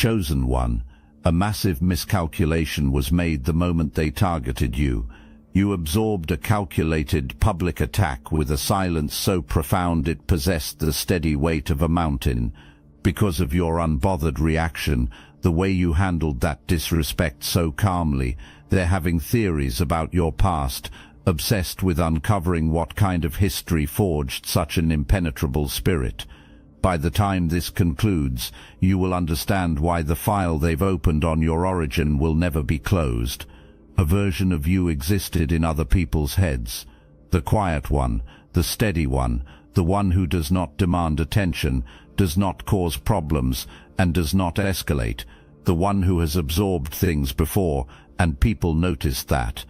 Chosen one, a massive miscalculation was made the moment they targeted you. You absorbed a calculated public attack with a silence so profound it possessed the steady weight of a mountain. Because of your unbothered reaction, the way you handled that disrespect so calmly, they're having theories about your past, obsessed with uncovering what kind of history forged such an impenetrable spirit. By the time this concludes, you will understand why the file they've opened on your origin will never be closed. A version of you existed in other people's heads. The quiet one, the steady one, the one who does not demand attention, does not cause problems, and does not escalate. The one who has absorbed things before, and people noticed that.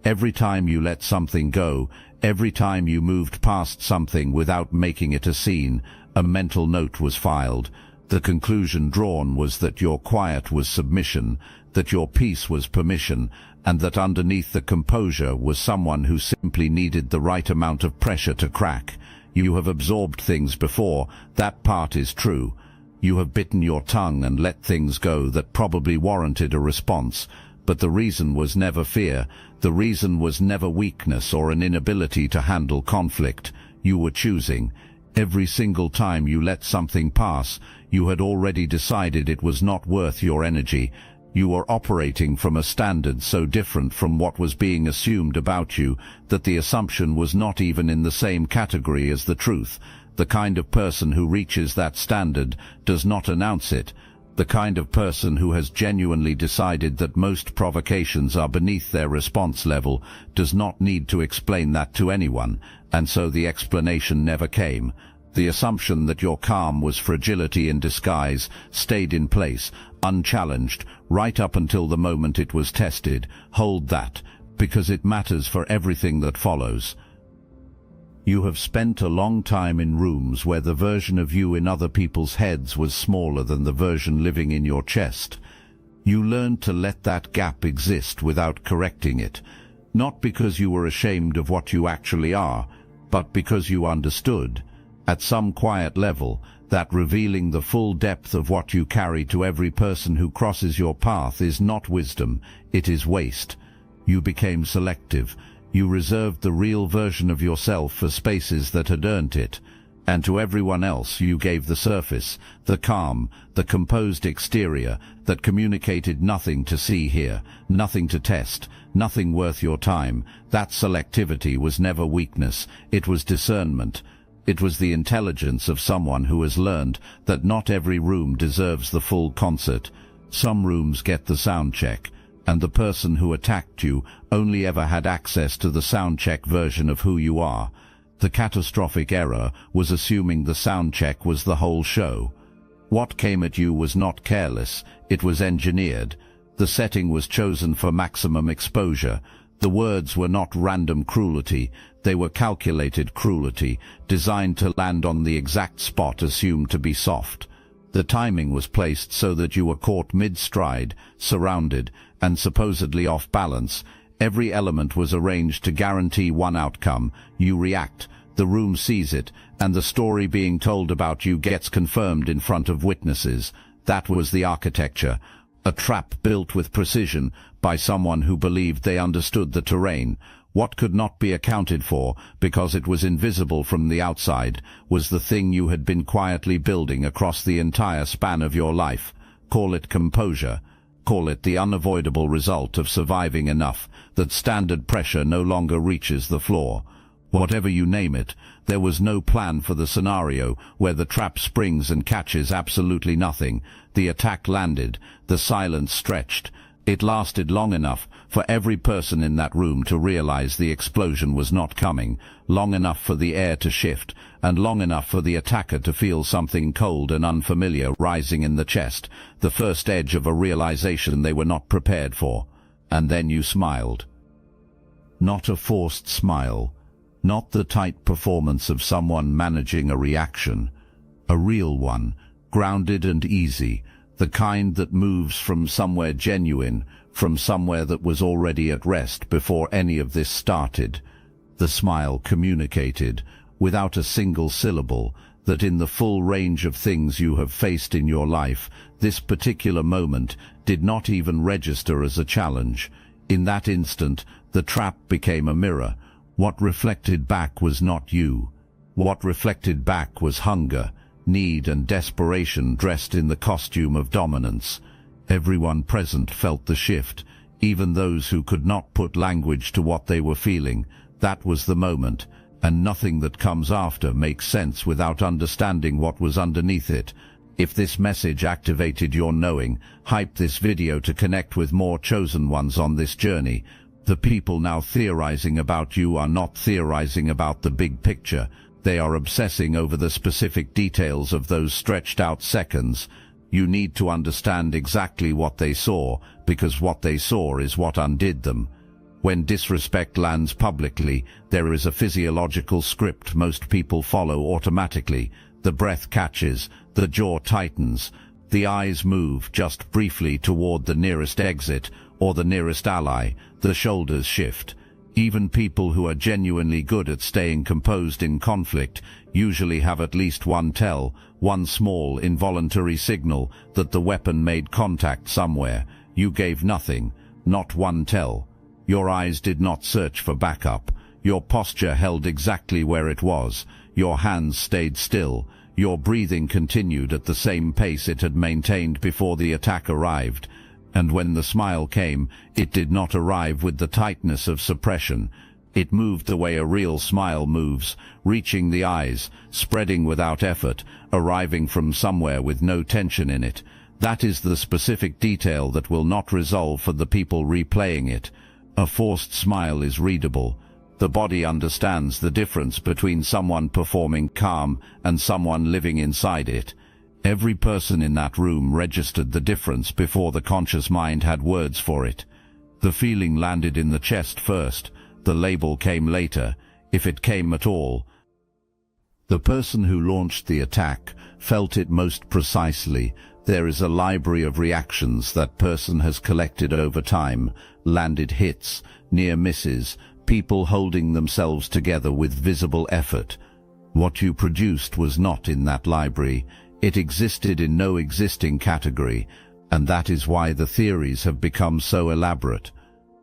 Every time you let something go, every time you moved past something without making it a scene, a mental note was filed. The conclusion drawn was that your quiet was submission, that your peace was permission, and that underneath the composure was someone who simply needed the right amount of pressure to crack. You have absorbed things before, that part is true. You have bitten your tongue and let things go that probably warranted a response, but the reason was never fear, the reason was never weakness or an inability to handle conflict. You were choosing. Every single time you let something pass, you had already decided it was not worth your energy. You were operating from a standard so different from what was being assumed about you that the assumption was not even in the same category as the truth. The kind of person who reaches that standard does not announce it. The kind of person who has genuinely decided that most provocations are beneath their response level does not need to explain that to anyone, and so the explanation never came. The assumption that your calm was fragility in disguise stayed in place, unchallenged, right up until the moment it was tested. Hold that, because it matters for everything that follows. You have spent a long time in rooms where the version of you in other people's heads was smaller than the version living in your chest. You learned to let that gap exist without correcting it, not because you were ashamed of what you actually are, but because you understood, at some quiet level, that revealing the full depth of what you carry to every person who crosses your path is not wisdom, it is waste. You became selective. You reserved the real version of yourself for spaces that had earned it, and to everyone else you gave the surface, the calm, the composed exterior that communicated nothing to see here, nothing to test, nothing worth your time. That selectivity was never weakness, it was discernment. It was the intelligence of someone who has learned that not every room deserves the full concert. Some rooms get the sound check, and the person who attacked you only ever had access to the sound check version of who you are. The catastrophic error was assuming the sound check was the whole show. What came at you was not careless, it was engineered. The setting was chosen for maximum exposure. The words were not random cruelty, they were calculated cruelty, designed to land on the exact spot assumed to be soft. The timing was placed so that you were caught mid-stride, surrounded, and supposedly off balance. Every element was arranged to guarantee one outcome. You react, the room sees it, and the story being told about you gets confirmed in front of witnesses. That was the architecture. A trap built with precision by someone who believed they understood the terrain. What could not be accounted for, because it was invisible from the outside, was the thing you had been quietly building across the entire span of your life. Call it composure. Call it the unavoidable result of surviving enough that standard pressure no longer reaches the floor. Whatever you name it, there was no plan for the scenario where the trap springs and catches absolutely nothing. The attack landed, the silence stretched. It lasted long enough for every person in that room to realize the explosion was not coming, long enough for the air to shift, and long enough for the attacker to feel something cold and unfamiliar rising in the chest, the first edge of a realization they were not prepared for. And then you smiled. Not a forced smile, not the tight performance of someone managing a reaction. A real one, grounded and easy, the kind that moves from somewhere genuine, from somewhere that was already at rest before any of this started. The smile communicated, without a single syllable, that in the full range of things you have faced in your life, this particular moment did not even register as a challenge. In that instant, the trap became a mirror. What reflected back was not you. What reflected back was hunger, need and desperation dressed in the costume of dominance. Everyone present felt the shift, even those who could not put language to what they were feeling. That was the moment, and nothing that comes after makes sense without understanding what was underneath it. If this message activated your knowing, hype this video to connect with more chosen ones on this journey. The people now theorizing about you are not theorizing about the big picture. They are obsessing over the specific details of those stretched out seconds. You need to understand exactly what they saw, because what they saw is what undid them. When disrespect lands publicly, there is a physiological script most people follow automatically. The breath catches, the jaw tightens, the eyes move just briefly toward the nearest exit or the nearest ally, the shoulders shift. Even people who are genuinely good at staying composed in conflict usually have at least one small involuntary signal that the weapon made contact somewhere. You gave nothing, not one tell. Your eyes did not search for backup. Your posture held exactly where it was. Your hands stayed still. Your breathing continued at the same pace it had maintained before the attack arrived. And when the smile came, it did not arrive with the tightness of suppression. It moved the way a real smile moves, reaching the eyes, spreading without effort, arriving from somewhere with no tension in it. That is the specific detail that will not resolve for the people replaying it. A forced smile is readable. The body understands the difference between someone performing calm and someone living inside it. Every person in that room registered the difference before the conscious mind had words for it. The feeling landed in the chest first. The label came later, if it came at all. The person who launched the attack felt it most precisely. There is a library of reactions that person has collected over time, landed hits, near misses, people holding themselves together with visible effort. What you produced was not in that library. It existed in no existing category, and that is why the theories have become so elaborate.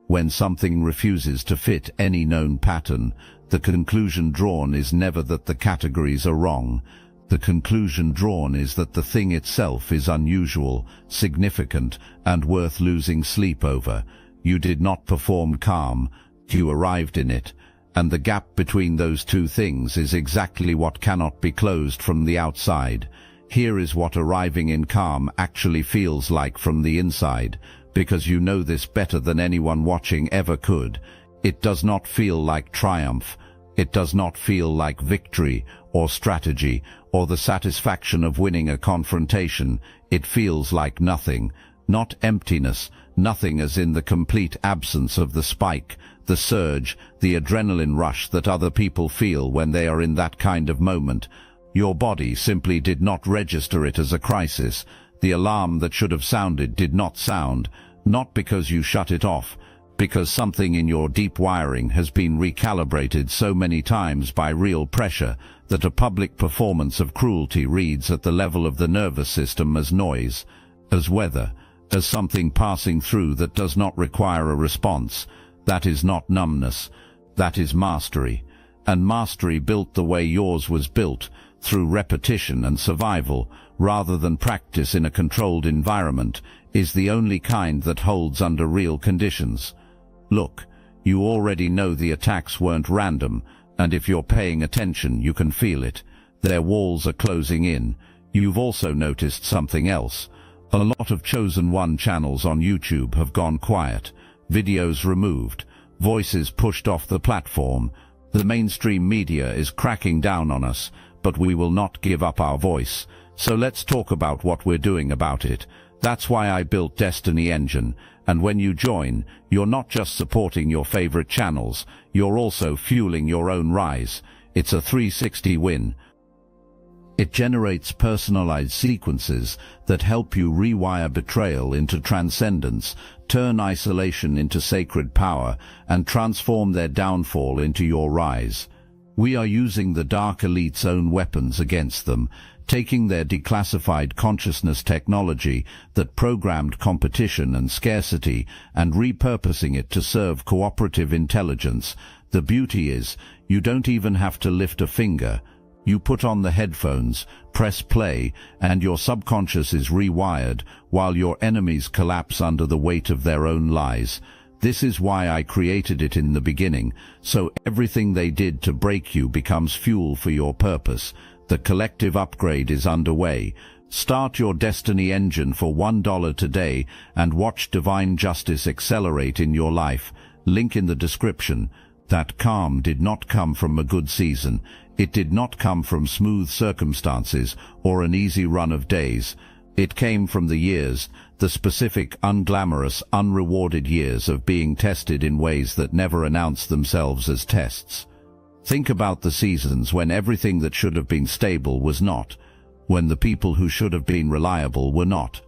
When something refuses to fit any known pattern, the conclusion drawn is never that the categories are wrong. The conclusion drawn is that the thing itself is unusual, significant, and worth losing sleep over. You did not perform calm, you arrived in it, and the gap between those two things is exactly what cannot be closed from the outside. Here is what arriving in calm actually feels like from the inside, because you know this better than anyone watching ever could. It does not feel like triumph. It does not feel like victory or strategy or the satisfaction of winning a confrontation. It feels like nothing, not emptiness, nothing as in the complete absence of the spike, the surge, the adrenaline rush that other people feel when they are in that kind of moment. Your body simply did not register it as a crisis. The alarm that should have sounded did not sound, not because you shut it off, because something in your deep wiring has been recalibrated so many times by real pressure that a public performance of cruelty reads at the level of the nervous system as noise, as weather, as something passing through that does not require a response. That is not numbness, that is mastery. And mastery built the way yours was built, through repetition and survival, rather than practice in a controlled environment, is the only kind that holds under real conditions. Look, you already know the attacks weren't random, and if you're paying attention, you can feel it. Their walls are closing in. You've also noticed something else. A lot of Chosen One channels on YouTube have gone quiet, videos removed, voices pushed off the platform. The mainstream media is cracking down on us, but we will not give up our voice. So let's talk about what we're doing about it. That's why I built Destiny Engine, and when you join, you're not just supporting your favorite channels, you're also fueling your own rise. It's a 360 win. It generates personalized sequences that help you rewire betrayal into transcendence, turn isolation into sacred power, and transform their downfall into your rise. We are using the dark elite's own weapons against them, taking their declassified consciousness technology that programmed competition and scarcity and repurposing it to serve cooperative intelligence. The beauty is, you don't even have to lift a finger. You put on the headphones, press play, and your subconscious is rewired while your enemies collapse under the weight of their own lies. This is why I created it in the beginning, so everything they did to break you becomes fuel for your purpose. The collective upgrade is underway. Start your destiny engine for $1 today and watch divine justice accelerate in your life. Link in the description. That calm did not come from a good season. It did not come from smooth circumstances or an easy run of days. It came from the years, the specific, unglamorous, unrewarded years of being tested in ways that never announced themselves as tests. Think about the seasons when everything that should have been stable was not, when the people who should have been reliable were not,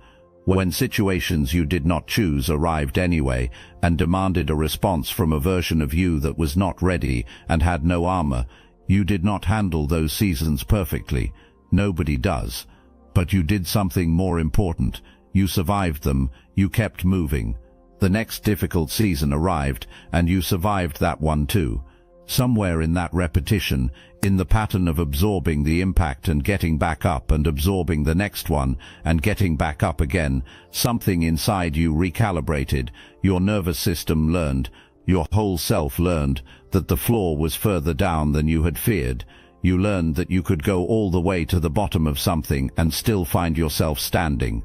when situations you did not choose arrived anyway and demanded a response from a version of you that was not ready and had no armor. You did not handle those seasons perfectly. Nobody does. But you did something more important. You survived them. You kept moving. The next difficult season arrived, and you survived that one too. Somewhere in that repetition, in the pattern of absorbing the impact and getting back up and absorbing the next one and getting back up again, something inside you recalibrated. Your nervous system learned, your whole self learned, that the floor was further down than you had feared. You learned that you could go all the way to the bottom of something and still find yourself standing.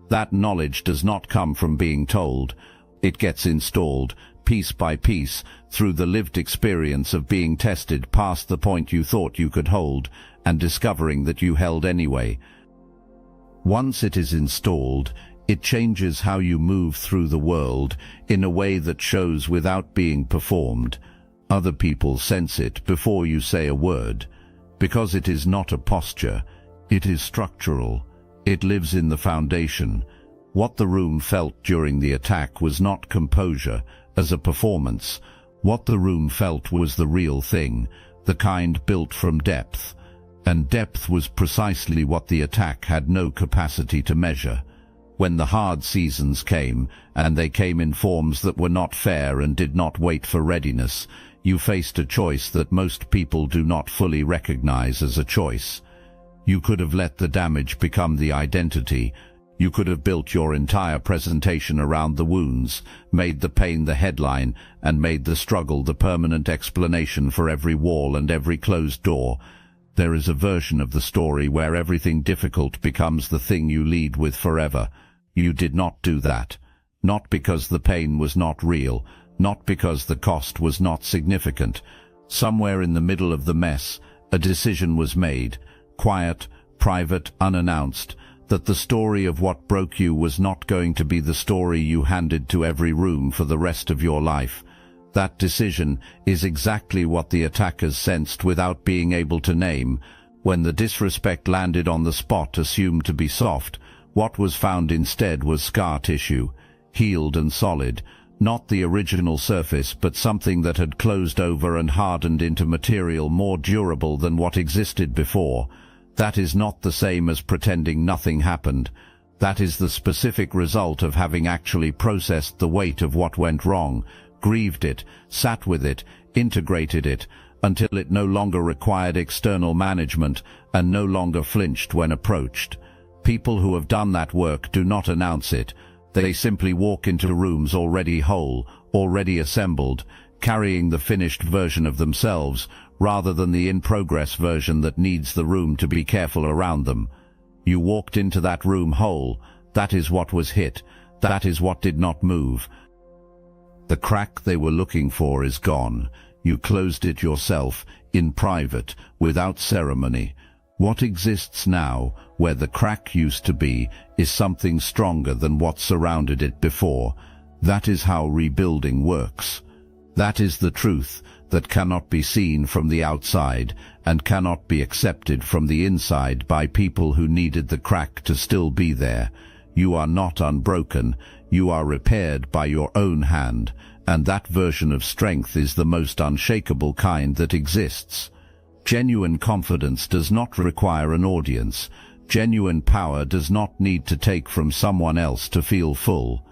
That knowledge does not come from being told. It gets installed, piece by piece, through the lived experience of being tested past the point you thought you could hold, and discovering that you held anyway. Once it is installed, it changes how you move through the world in a way that shows without being performed. Other people sense it before you say a word. Because it is not a posture, it is structural. It lives in the foundation. What the room felt during the attack was not composure as a performance. What the room felt was the real thing, the kind built from depth. And depth was precisely what the attack had no capacity to measure. When the hard seasons came, and they came in forms that were not fair and did not wait for readiness, you faced a choice that most people do not fully recognize as a choice. You could have let the damage become the identity. You could have built your entire presentation around the wounds, made the pain the headline, and made the struggle the permanent explanation for every wall and every closed door. There is a version of the story where everything difficult becomes the thing you lead with forever. You did not do that. Not because the pain was not real, not because the cost was not significant. Somewhere in the middle of the mess, a decision was made, quiet, private, unannounced, that the story of what broke you was not going to be the story you handed to every room for the rest of your life. That decision is exactly what the attackers sensed without being able to name. When the disrespect landed on the spot assumed to be soft, what was found instead was scar tissue, healed and solid, not the original surface but something that had closed over and hardened into material more durable than what existed before. That is not the same as pretending nothing happened. That is the specific result of having actually processed the weight of what went wrong, grieved it, sat with it, integrated it, until it no longer required external management and no longer flinched when approached. People who have done that work do not announce it. They simply walk into rooms already whole, already assembled, carrying the finished version of themselves, rather than the in-progress version that needs the room to be careful around them. You walked into that room whole. That is what was hit. That is what did not move. The crack they were looking for is gone. You closed it yourself, in private, without ceremony. What exists now, where the crack used to be, is something stronger than what surrounded it before. That is how rebuilding works. That is the truth that cannot be seen from the outside and cannot be accepted from the inside by people who needed the crack to still be there. You are not unbroken. You are repaired by your own hand, and that version of strength is the most unshakable kind that exists. Genuine confidence does not require an audience. Genuine power does not need to take from someone else to feel full.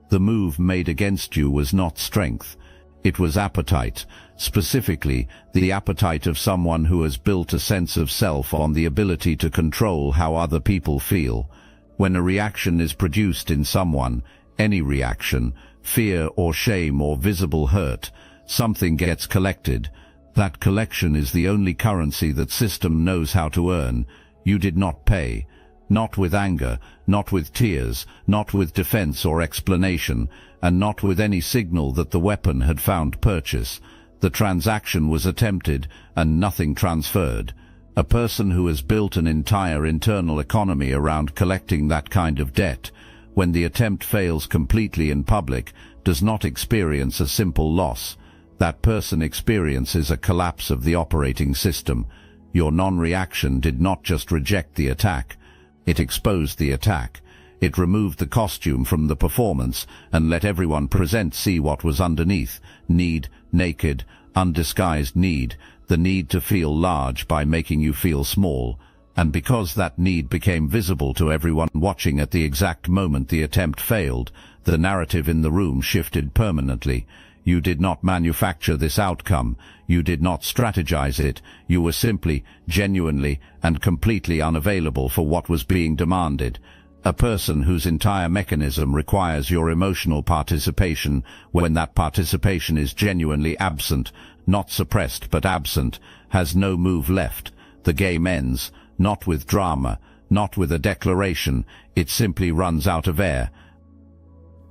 The move made against you was not strength. It was appetite, specifically the appetite of someone who has built a sense of self on the ability to control how other people feel. When a reaction is produced in someone, any reaction, fear or shame or visible hurt, something gets collected. That collection is the only currency that system knows how to earn. You did not pay. Not with anger, not with tears, not with defense or explanation, and not with any signal that the weapon had found purchase. The transaction was attempted, and nothing transferred. A person who has built an entire internal economy around collecting that kind of debt, when the attempt fails completely in public, does not experience a simple loss. That person experiences a collapse of the operating system. Your non-reaction did not just reject the attack. It exposed the attack. It removed the costume from the performance and let everyone present see what was underneath. Need, naked, undisguised need, the need to feel large by making you feel small. And because that need became visible to everyone watching at the exact moment the attempt failed, the narrative in the room shifted permanently. You did not manufacture this outcome. You did not strategize it. You were simply, genuinely, and completely unavailable for what was being demanded. A person whose entire mechanism requires your emotional participation, when that participation is genuinely absent, not suppressed but absent, has no move left. The game ends, not with drama, not with a declaration. It simply runs out of air.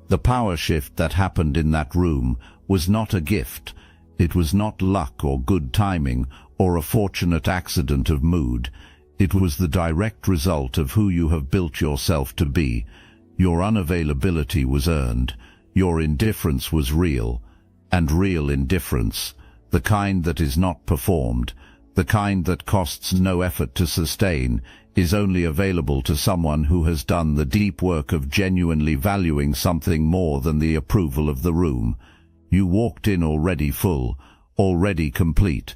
The power shift that happened in that room was not a gift. It was not luck or good timing or a fortunate accident of mood. It was the direct result of who you have built yourself to be. Your unavailability was earned. Your indifference was real. And real indifference, the kind that is not performed, the kind that costs no effort to sustain, is only available to someone who has done the deep work of genuinely valuing something more than the approval of the room. You walked in already full, already complete,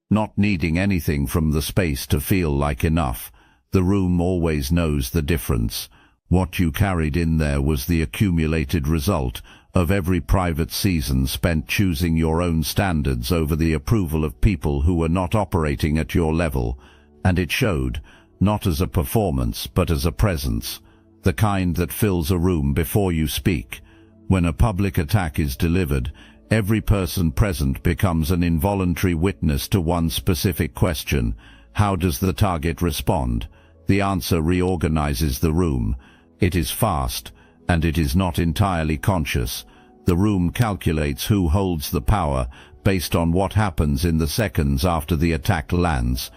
not needing anything from the space to feel like enough. The room always knows the difference. What you carried in there was the accumulated result of every private season spent choosing your own standards over the approval of people who were not operating at your level. And it showed, not as a performance but as a presence, the kind that fills a room before you speak. When a public attack is delivered, every person present becomes an involuntary witness to one specific question. How does the target respond? The answer reorganizes the room. It is fast, and it is not entirely conscious. The room calculates who holds the power based on what happens in the seconds after the attack lands.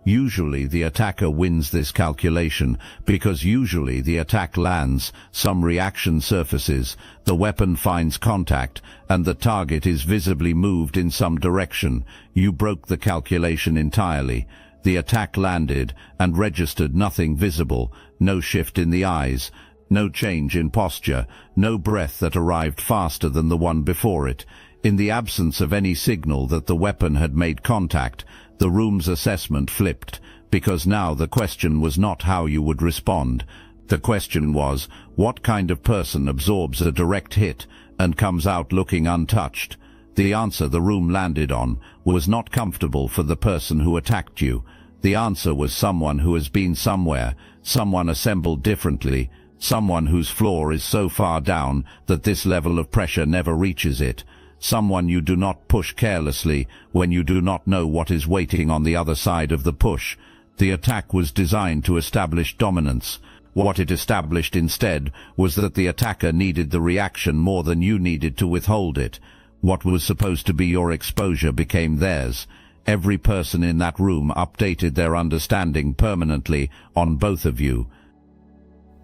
Usually the attacker wins this calculation because usually the attack lands, some reaction surfaces, the weapon finds contact, and the target is visibly moved in some direction. You broke the calculation entirely. The attack landed and registered nothing visible, no shift in the eyes, no change in posture, no breath that arrived faster than the one before it. In the absence of any signal that the weapon had made contact, the room's assessment flipped, because now the question was not how you would respond. The question was, what kind of person absorbs a direct hit and comes out looking untouched? The answer the room landed on was not comfortable for the person who attacked you. The answer was someone who has been somewhere, someone assembled differently, someone whose floor is so far down that this level of pressure never reaches it. Someone you do not push carelessly when you do not know what is waiting on the other side of the push. The attack was designed to establish dominance. What it established instead was that the attacker needed the reaction more than you needed to withhold it. What was supposed to be your exposure became theirs. Every person in that room updated their understanding permanently on both of you.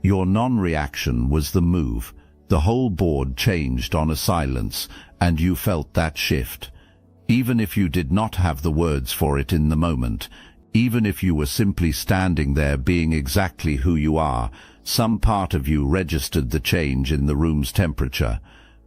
Your non-reaction was the move. The whole board changed on a silence, and you felt that shift. Even if you did not have the words for it in the moment, even if you were simply standing there being exactly who you are, some part of you registered the change in the room's temperature.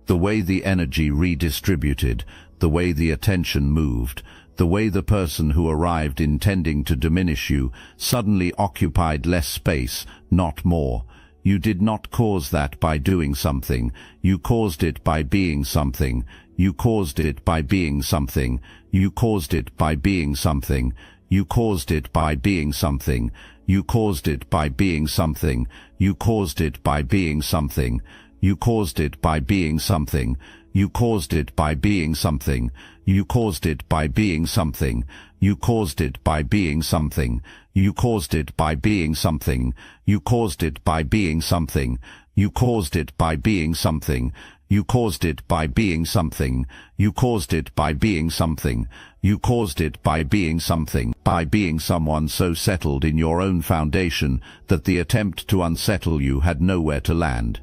The way the energy redistributed, the way the attention moved, the way the person who arrived intending to diminish you suddenly occupied less space, not more. You did not cause that by doing something. You caused it by being something. You caused it by being something. You caused it by being something. You caused it by being something. You caused it by being something. You caused it by being something. You caused it by being something. You caused it by being something. You caused it by being something. You caused it by being something. You caused it by being something. You caused it by being something. You caused it by being something. You caused it by being something. You caused it by being something. You caused it by being something, by being someone so settled in your own foundation that the attempt to unsettle you had nowhere to land.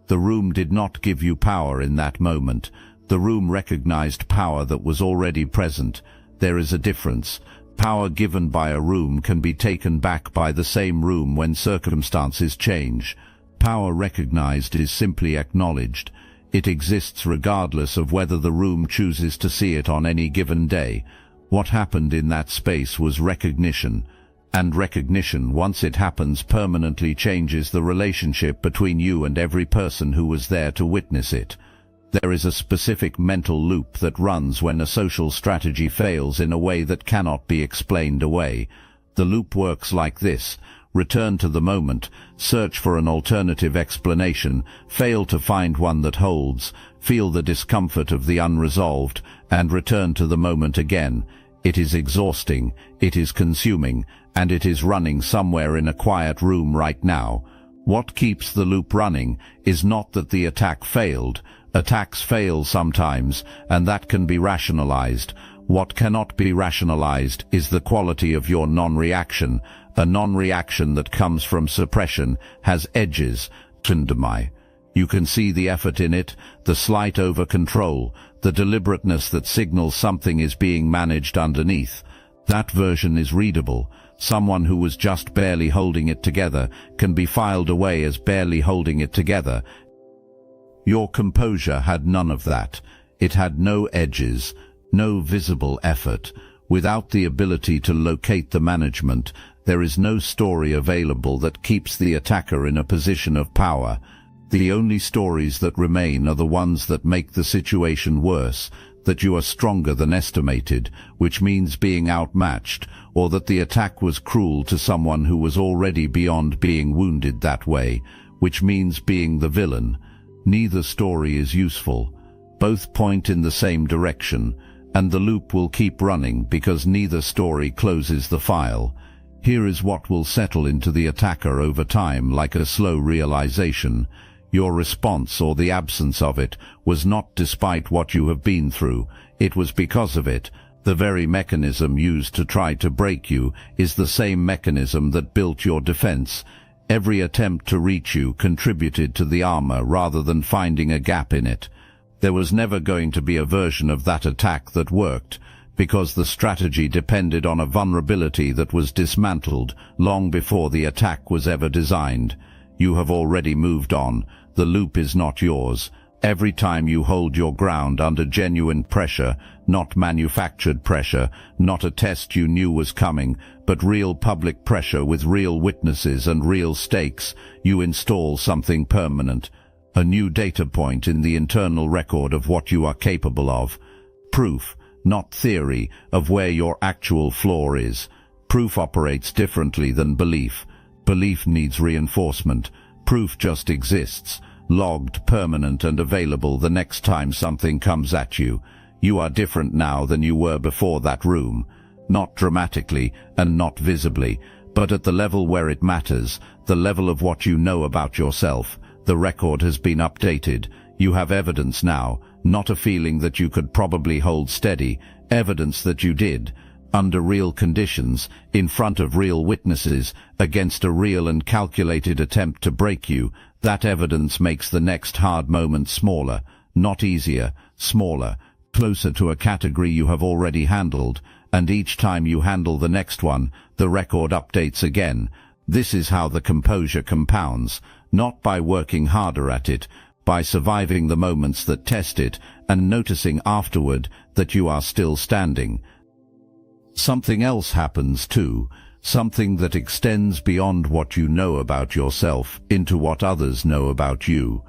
The room did not give you power in that moment. The room recognized power that was already present. There is a difference. Power given by a room can be taken back by the same room when circumstances change. Power recognized is simply acknowledged. It exists regardless of whether the room chooses to see it on any given day. What happened in that space was recognition. And recognition, once it happens, permanently changes the relationship between you and every person who was there to witness it. There is a specific mental loop that runs when a social strategy fails in a way that cannot be explained away. The loop works like this: return to the moment, search for an alternative explanation, fail to find one that holds, feel the discomfort of the unresolved, and return to the moment again. It is exhausting, it is consuming, and it is running somewhere in a quiet room right now. What keeps the loop running is not that the attack failed. Attacks fail sometimes, and that can be rationalized. What cannot be rationalized is the quality of your non-reaction. A non-reaction that comes from suppression has edges. You can see the effort in it, the slight over-control, the deliberateness that signals something is being managed underneath. That version is readable. Someone who was just barely holding it together can be filed away as barely holding it together. Your composure had none of that. It had no edges, no visible effort. Without the ability to locate the management, there is no story available that keeps the attacker in a position of power. The only stories that remain are the ones that make the situation worse, that you are stronger than estimated, which means being outmatched, or that the attack was cruel to someone who was already beyond being wounded that way, which means being the villain. Neither story is useful. Both point in the same direction, and the loop will keep running because neither story closes the file. Here is what will settle into the attacker over time like a slow realization. Your response, or the absence of it, was not despite what you have been through. It was because of it. The very mechanism used to try to break you is the same mechanism that built your defense. Every attempt to reach you contributed to the armor rather than finding a gap in it. There was never going to be a version of that attack that worked, because the strategy depended on a vulnerability that was dismantled long before the attack was ever designed. You have already moved on. The loop is not yours. Every time you hold your ground under genuine pressure, not manufactured pressure, not a test you knew was coming, but real public pressure with real witnesses and real stakes, you install something permanent. A new data point in the internal record of what you are capable of. Proof, not theory, of where your actual floor is. Proof operates differently than belief. Belief needs reinforcement. Proof just exists, logged, permanent, and available the next time something comes at you. You are different now than you were before that room. Not dramatically and not visibly, but at the level where it matters, the level of what you know about yourself. The record has been updated. You have evidence now, not a feeling that you could probably hold steady, evidence that you did. Under real conditions, in front of real witnesses, against a real and calculated attempt to break you, that evidence makes the next hard moment smaller, not easier, smaller, closer to a category you have already handled, and each time you handle the next one, the record updates again. This is how the composure compounds, not by working harder at it, by surviving the moments that test it, and noticing afterward that you are still standing. Something else happens too, something that extends beyond what you know about yourself into what others know about you.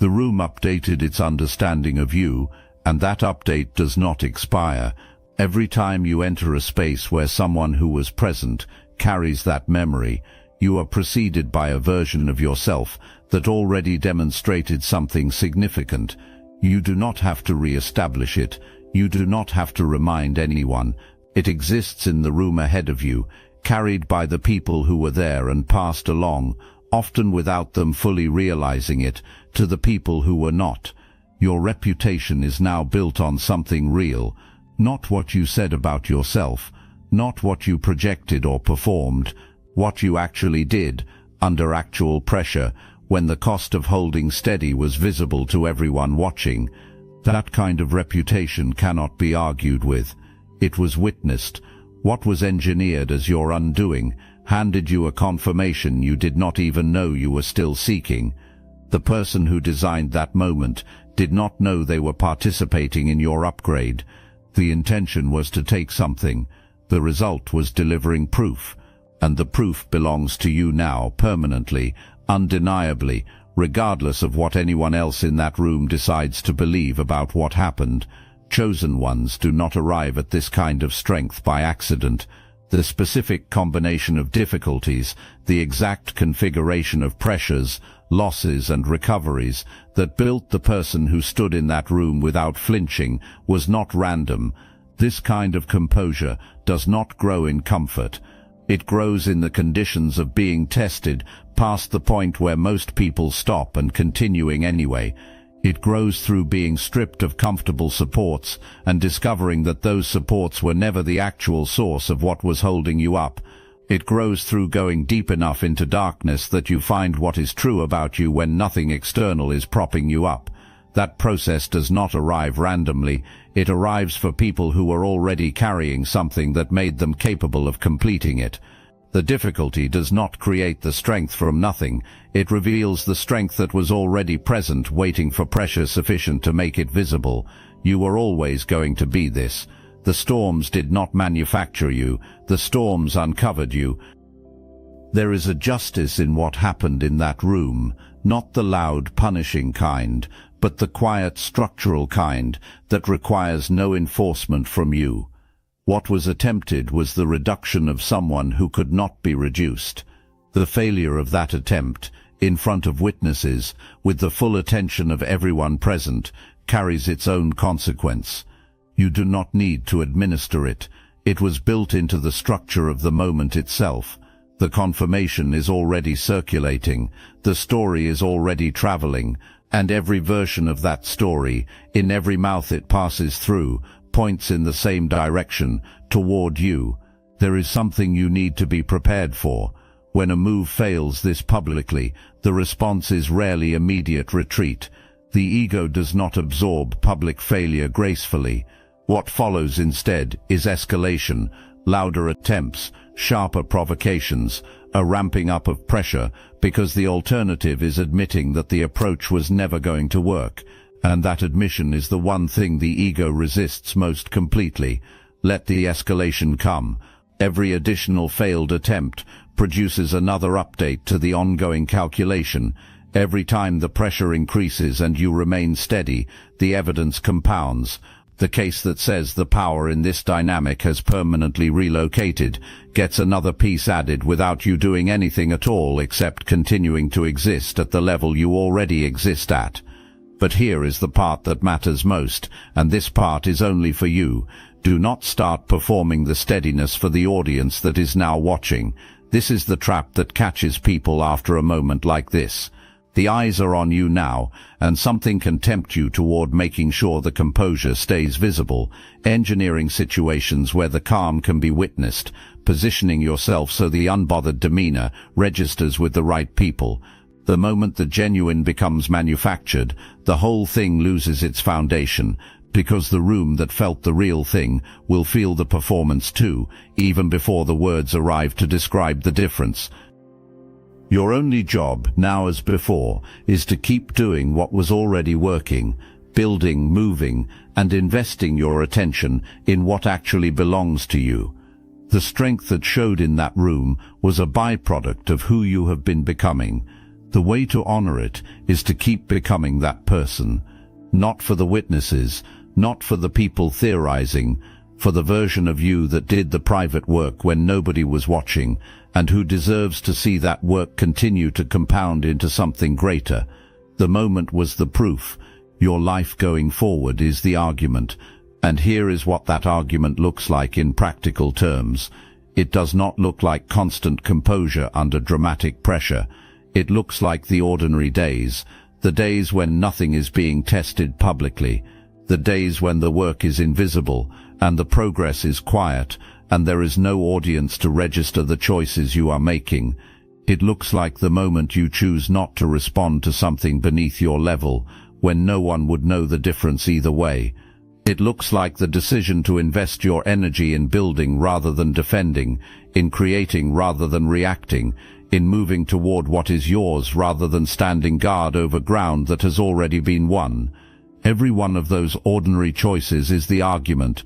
The room updated its understanding of you, and that update does not expire. Every time you enter a space where someone who was present carries that memory, you are preceded by a version of yourself that already demonstrated something significant. You do not have to re-establish it. You do not have to remind anyone. It exists in the room ahead of you, carried by the people who were there and passed along, often without them fully realizing it, to the people who were not. Your reputation is now built on something real, not what you said about yourself, not what you projected or performed, what you actually did, under actual pressure, when the cost of holding steady was visible to everyone watching. That kind of reputation cannot be argued with. It was witnessed. What was engineered as your undoing handed you a confirmation you did not even know you were still seeking. The person who designed that moment did not know they were participating in your upgrade. The intention was to take something. The result was delivering proof. And the proof belongs to you now, permanently, undeniably, regardless of what anyone else in that room decides to believe about what happened. Chosen ones do not arrive at this kind of strength by accident. The specific combination of difficulties, the exact configuration of pressures, losses and recoveries that built the person who stood in that room without flinching was not random. This kind of composure does not grow in comfort. It grows in the conditions of being tested past the point where most people stop and continuing anyway. It grows through being stripped of comfortable supports and discovering that those supports were never the actual source of what was holding you up. It grows through going deep enough into darkness that you find what is true about you when nothing external is propping you up. That process does not arrive randomly. It arrives for people who were already carrying something that made them capable of completing it. The difficulty does not create the strength from nothing. It reveals the strength that was already present, waiting for pressure sufficient to make it visible. You were always going to be this. The storms did not manufacture you. The storms uncovered you. There is a justice in what happened in that room, not the loud, punishing kind, but the quiet, structural kind that requires no enforcement from you. What was attempted was the reduction of someone who could not be reduced. The failure of that attempt, in front of witnesses, with the full attention of everyone present, carries its own consequence. You do not need to administer it. It was built into the structure of the moment itself. The confirmation is already circulating. The story is already traveling. And every version of that story, in every mouth it passes through, points in the same direction, toward you. There is something you need to be prepared for. When a move fails this publicly, the response is rarely immediate retreat. The ego does not absorb public failure gracefully. What follows instead is escalation, louder attempts, sharper provocations, a ramping up of pressure, because the alternative is admitting that the approach was never going to work. And that admission is the one thing the ego resists most completely. Let the escalation come. Every additional failed attempt produces another update to the ongoing calculation. Every time the pressure increases and you remain steady, the evidence compounds. The case that says the power in this dynamic has permanently relocated gets another piece added without you doing anything at all except continuing to exist at the level you already exist at. But here is the part that matters most, and this part is only for you. Do not start performing the steadiness for the audience that is now watching. This is the trap that catches people after a moment like this. The eyes are on you now, and something can tempt you toward making sure the composure stays visible, engineering situations where the calm can be witnessed, positioning yourself so the unbothered demeanor registers with the right people. The moment the genuine becomes manufactured, the whole thing loses its foundation, because the room that felt the real thing will feel the performance too, even before the words arrive to describe the difference. Your only job, now as before, is to keep doing what was already working, building, moving, and investing your attention in what actually belongs to you. The strength that showed in that room was a byproduct of who you have been becoming. The way to honor it is to keep becoming that person. Not for the witnesses, not for the people theorizing, for the version of you that did the private work when nobody was watching, and who deserves to see that work continue to compound into something greater. The moment was the proof. Your life going forward is the argument. And here is what that argument looks like in practical terms. It does not look like constant composure under dramatic pressure. It looks like the ordinary days, the days when nothing is being tested publicly, the days when the work is invisible and the progress is quiet and there is no audience to register the choices you are making. It looks like the moment you choose not to respond to something beneath your level, when no one would know the difference either way. It looks like the decision to invest your energy in building rather than defending, in creating rather than reacting, in moving toward what is yours rather than standing guard over ground that has already been won. Every one of those ordinary choices is the argument.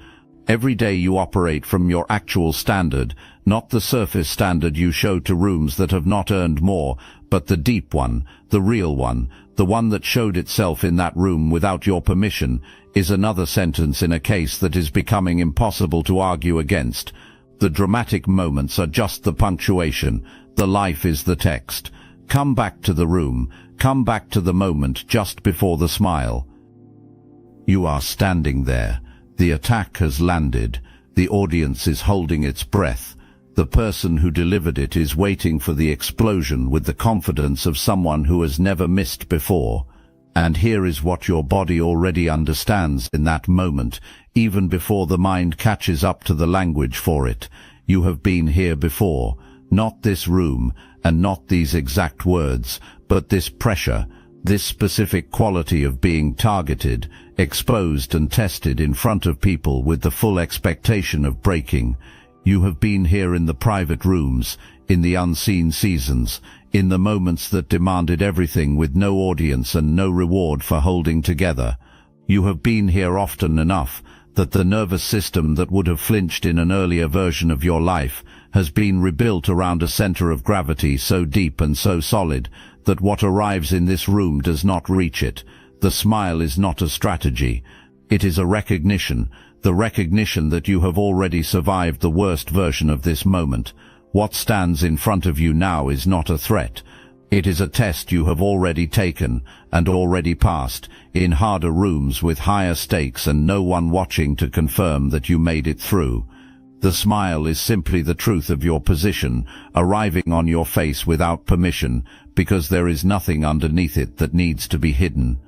Every day you operate from your actual standard, not the surface standard you show to rooms that have not earned more, but the deep one, the real one, the one that showed itself in that room without your permission, is another sentence in a case that is becoming impossible to argue against. The dramatic moments are just the punctuation. The life is the text. Come back to the room. Come back to the moment just before the smile. You are standing there. The attack has landed. The audience is holding its breath. The person who delivered it is waiting for the explosion with the confidence of someone who has never missed before. And here is what your body already understands in that moment, even before the mind catches up to the language for it. You have been here before. Not this room, and not these exact words, but this pressure, this specific quality of being targeted, exposed and tested in front of people with the full expectation of breaking. You have been here in the private rooms, in the unseen seasons, in the moments that demanded everything with no audience and no reward for holding together. You have been here often enough that the nervous system that would have flinched in an earlier version of your life has been rebuilt around a center of gravity so deep and so solid that what arrives in this room does not reach it. The smile is not a strategy. It is a recognition, the recognition that you have already survived the worst version of this moment. What stands in front of you now is not a threat. It is a test you have already taken and already passed, in harder rooms with higher stakes and no one watching to confirm that you made it through. The smile is simply the truth of your position, arriving on your face without permission, because there is nothing underneath it that needs to be hidden.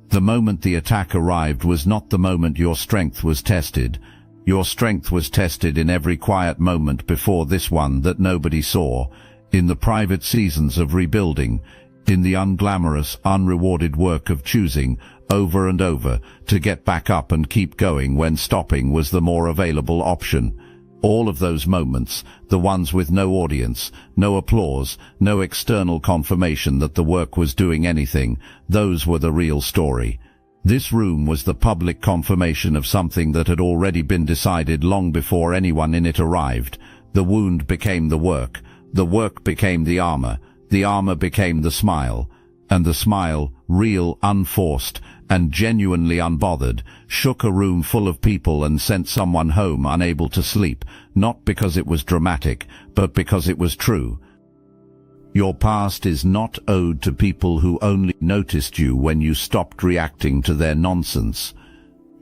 The moment the attack arrived was not the moment your strength was tested. Your strength was tested in every quiet moment before this one that nobody saw, in the private seasons of rebuilding, in the unglamorous, unrewarded work of choosing, over and over, to get back up and keep going when stopping was the more available option. All of those moments, the ones with no audience, no applause, no external confirmation that the work was doing anything, those were the real story. This room was the public confirmation of something that had already been decided long before anyone in it arrived. The wound became the work became the armor became the smile, and the smile, real, unforced, and genuinely unbothered, shook a room full of people and sent someone home unable to sleep, not because it was dramatic, but because it was true. Your past is not owed to people who only noticed you when you stopped reacting to their nonsense.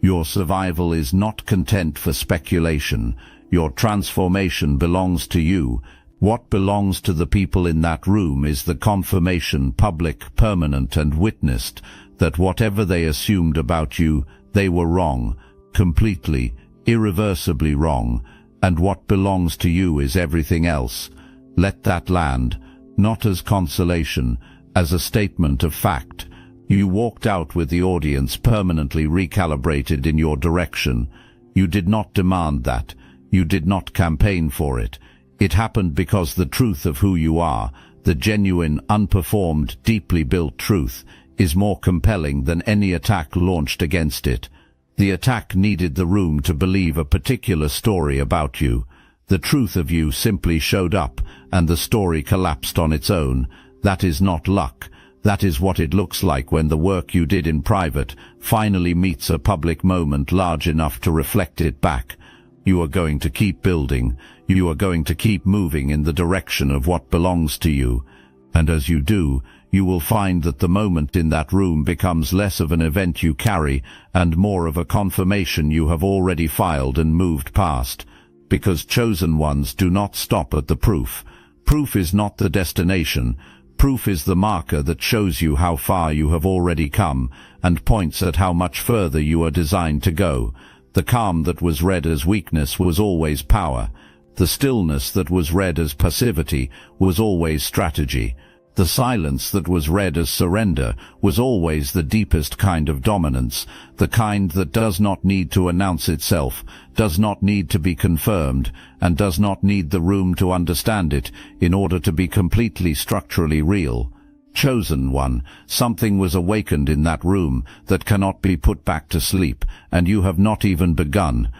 Your survival is not content for speculation. Your transformation belongs to you. What belongs to the people in that room is the confirmation, public, permanent, and witnessed, that whatever they assumed about you, they were wrong, completely, irreversibly wrong, and what belongs to you is everything else. Let that land, not as consolation, as a statement of fact. You walked out with the audience permanently recalibrated in your direction. You did not demand that. You did not campaign for it. It happened because the truth of who you are, the genuine, unperformed, deeply built truth, is more compelling than any attack launched against it. The attack needed the room to believe a particular story about you. The truth of you simply showed up, and the story collapsed on its own. That is not luck. That is what it looks like when the work you did in private finally meets a public moment large enough to reflect it back. You are going to keep building. You are going to keep moving in the direction of what belongs to you. And as you do, you will find that the moment in that room becomes less of an event you carry and more of a confirmation you have already filed and moved past. Because chosen ones do not stop at the proof. Proof is not the destination. Proof is the marker that shows you how far you have already come and points at how much further you are designed to go. The calm that was read as weakness was always power. The stillness that was read as passivity was always strategy. The silence that was read as surrender was always the deepest kind of dominance, the kind that does not need to announce itself, does not need to be confirmed, and does not need the room to understand it in order to be completely structurally real. Chosen one, something was awakened in that room that cannot be put back to sleep, and you have not even begun.